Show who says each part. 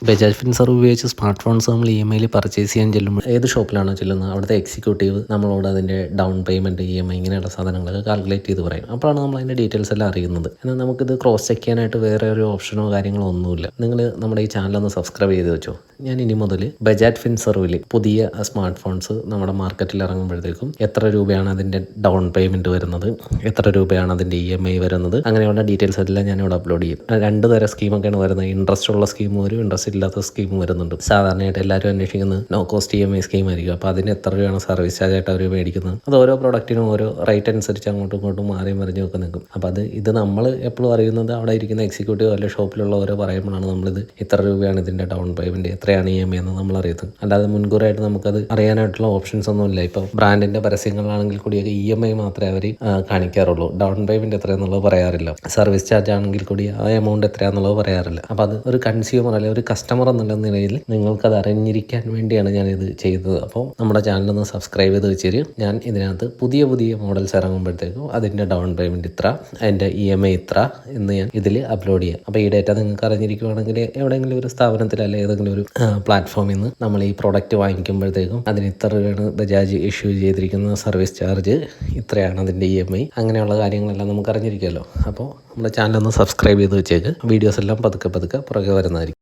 Speaker 1: Bajaj Finserv ഉപയോഗിച്ച് smart phones നമ്മൾ EMI purchase ചെയ്യാൻ ചെല്ലുമ്പോൾ ഏത് ഷോപ്പിലാണോ ചെല്ലുന്നത് അവിടുത്തെ എക്സിക്യൂട്ടീവ് നമ്മളോട് അതിൻ്റെ ഡൗൺ പേയ്മെൻറ്റ് EMI ഇങ്ങനെയുള്ള സാധനങ്ങളൊക്കെ കാൽക്കുലേറ്റ് ചെയ്ത് പറയും. അപ്പോഴാണ് നമ്മൾ അതിൻ്റെ ഡീറ്റെയിൽസ് എല്ലാം അറിയുന്നത്. എന്നാൽ നമുക്കിത് ക്രോസ് ചെക്ക് ചെയ്യാനായിട്ട് വേറെ ഒരു ഓപ്ഷനോ കാര്യങ്ങളോ ഒന്നുമില്ല. നിങ്ങൾ നമ്മുടെ ഈ ചാനലൊന്ന് സബ്സ്ക്രൈബ് ചെയ്ത് വെച്ചോ. ഞാൻ ഇനി മുതൽ ബജാജ് ഫിൻസർവിൽ പുതിയ സ്മാർട്ട് ഫോൺസ് നമ്മുടെ മാർക്കറ്റിൽ ഇറങ്ങുമ്പോഴത്തേക്കും എത്ര രൂപയാണ് അതിൻ്റെ ഡൗൺ പേയ്മെൻറ്റ് വരുന്നത്, എത്ര രൂപയാണ് അതിൻ്റെ EMI വരുന്നത്, അങ്ങനെയുള്ള ഡീറ്റെയിൽസ് എല്ലാം ഞാനിവിടെ അപ്ലോഡ് ചെയ്യും. 2 തരം സ്കീമൊക്കെയാണ് വരുന്നത്. ഇൻട്രസ്റ്റ് ഉള്ള സ്കീം വരും, ഇൻട്രസ്റ്റ് ഇല്ലാത്ത സ്കീം വരുന്നുണ്ട്. സാധാരണയായിട്ട് എല്ലാവരും അന്വേഷിക്കുന്നത് നോ കോസ്റ്റ് EMI സ്കീം ആയിരിക്കും. അപ്പോൾ അതിന് എത്ര രൂപയാണ് സർവീസ് ചാർജ് ആയിട്ട് അവർ മേടിക്കുന്നത്. അത് ഓരോ പ്രൊഡക്റ്റിനും ഓരോ റേറ്റ് അനുസരിച്ച് അങ്ങോട്ടും ഇങ്ങോട്ടും മാറിയും മറിഞ്ഞും ഒക്കെ നിൽക്കും. അപ്പോൾ ഇത് നമ്മൾ എപ്പോഴും അറിയുന്നത് അവിടെ ഇരിക്കുന്ന എക്സിക്യൂട്ടീവ് അല്ലെ ഷോപ്പിലുള്ളവരോ പറയുമ്പോഴാണ് നമ്മളിത് ഇത്ര രൂപയാണ് ഇതിൻ്റെ ഡൗൺ പേയ്മെൻറ്റ്, എത്രയാണ് EMI എന്ന് നമ്മൾ അറിയുന്നത്. അല്ലാതെ മുൻകൂറായിട്ട് നമുക്കത് അറിയാനായിട്ടുള്ള ഓപ്ഷൻസ് ഒന്നുമില്ല. ഇപ്പോൾ ബ്രാൻഡിൻ്റെ പരസ്യങ്ങളാണെങ്കിൽ കൂടിയൊക്കെ EMI മാത്രമേ അവർ കാണിക്കാറുള്ളൂ. ഡൗൺ പേയ്മെൻറ്റ് എത്രയാണെന്നുള്ളത് പറയാറില്ല. സർവീസ് ചാർജ് ആണെങ്കിൽ കൂടി ആ എമൗണ്ട് എത്രയാണെന്നുള്ളത് പറയാറില്ല. അപ്പോൾ അത് ഒരു കൺസ്യൂമർ അല്ലെങ്കിൽ ഒരു കസ്റ്റമർ എന്നുള്ള നിലയിൽ നിങ്ങൾക്കത് അറിഞ്ഞിരിക്കാൻ വേണ്ടിയാണ് ഞാനിത് ചെയ്തത്. അപ്പോൾ നമ്മുടെ ചാനലൊന്ന് സബ്സ്ക്രൈബ് ചെയ്ത് വെച്ചേരും. ഞാൻ ഇതിനകത്ത് പുതിയ മോഡൽസ് ഇറങ്ങുമ്പോഴത്തേക്കും അതിൻ്റെ ഡൗൺ പേയ്മെൻറ്റ് ഇത്ര, അതിൻ്റെ EMI ഇത്ര എന്ന് ഞാൻ ഇതിൽ അപ്ലോഡ് ചെയ്യാം. അപ്പോൾ ഈ ഡേറ്റ നിങ്ങൾക്ക് അറിഞ്ഞിരിക്കുകയാണെങ്കിൽ എവിടെയെങ്കിലും ഒരു സ്ഥാപനത്തിൽ അല്ലെങ്കിൽ ഏതെങ്കിലും ഒരു പ്ലാറ്റ്ഫോമിൽ നിന്ന് നമ്മൾ ഈ പ്രോഡക്റ്റ് വാങ്ങിക്കുമ്പോഴത്തേക്കും അതിന് ഇത്ര രൂപയാണ് ബജാജ് ഇഷ്യൂ ചെയ്തിരിക്കുന്ന സർവീസ് ചാർജ്, ഇത്രയാണ് അതിൻ്റെ EMI, അങ്ങനെയുള്ള കാര്യങ്ങളെല്ലാം നമുക്ക് അറിഞ്ഞിരിക്കുമല്ലോ. അപ്പോൾ നമ്മുടെ ചാനലൊന്ന് സബ്സ്ക്രൈബ് ചെയ്ത് വെച്ചേക്ക്. വീഡിയോസ് എല്ലാം പതുക്കെ പുറകെ വരുന്നതായിരിക്കും.